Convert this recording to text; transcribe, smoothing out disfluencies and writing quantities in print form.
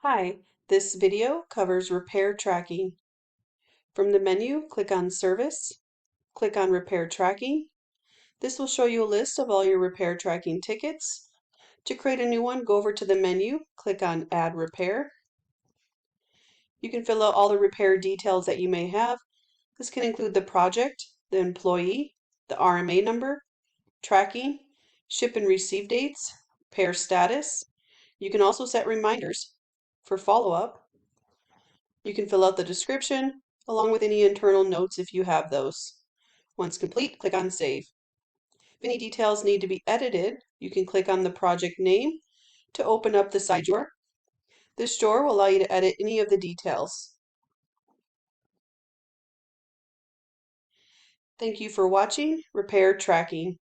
Hi, this video covers repair tracking. From the menu, click on Service, click on Repair Tracking. This will show you a list of all your repair tracking tickets. To create a new one, go over to the menu, click on Add Repair. You can fill out all the repair details that you may have. This can include the project, the employee, the RMA number, tracking, ship and receive dates, repair status. You can also set reminders for follow-up. You can fill out the description along with any internal notes if you have those. Once complete, click on Save. If any details need to be edited, you can click on the project name to open up the side drawer. This drawer will allow you to edit any of the details. Thank you for watching Repair Tracking.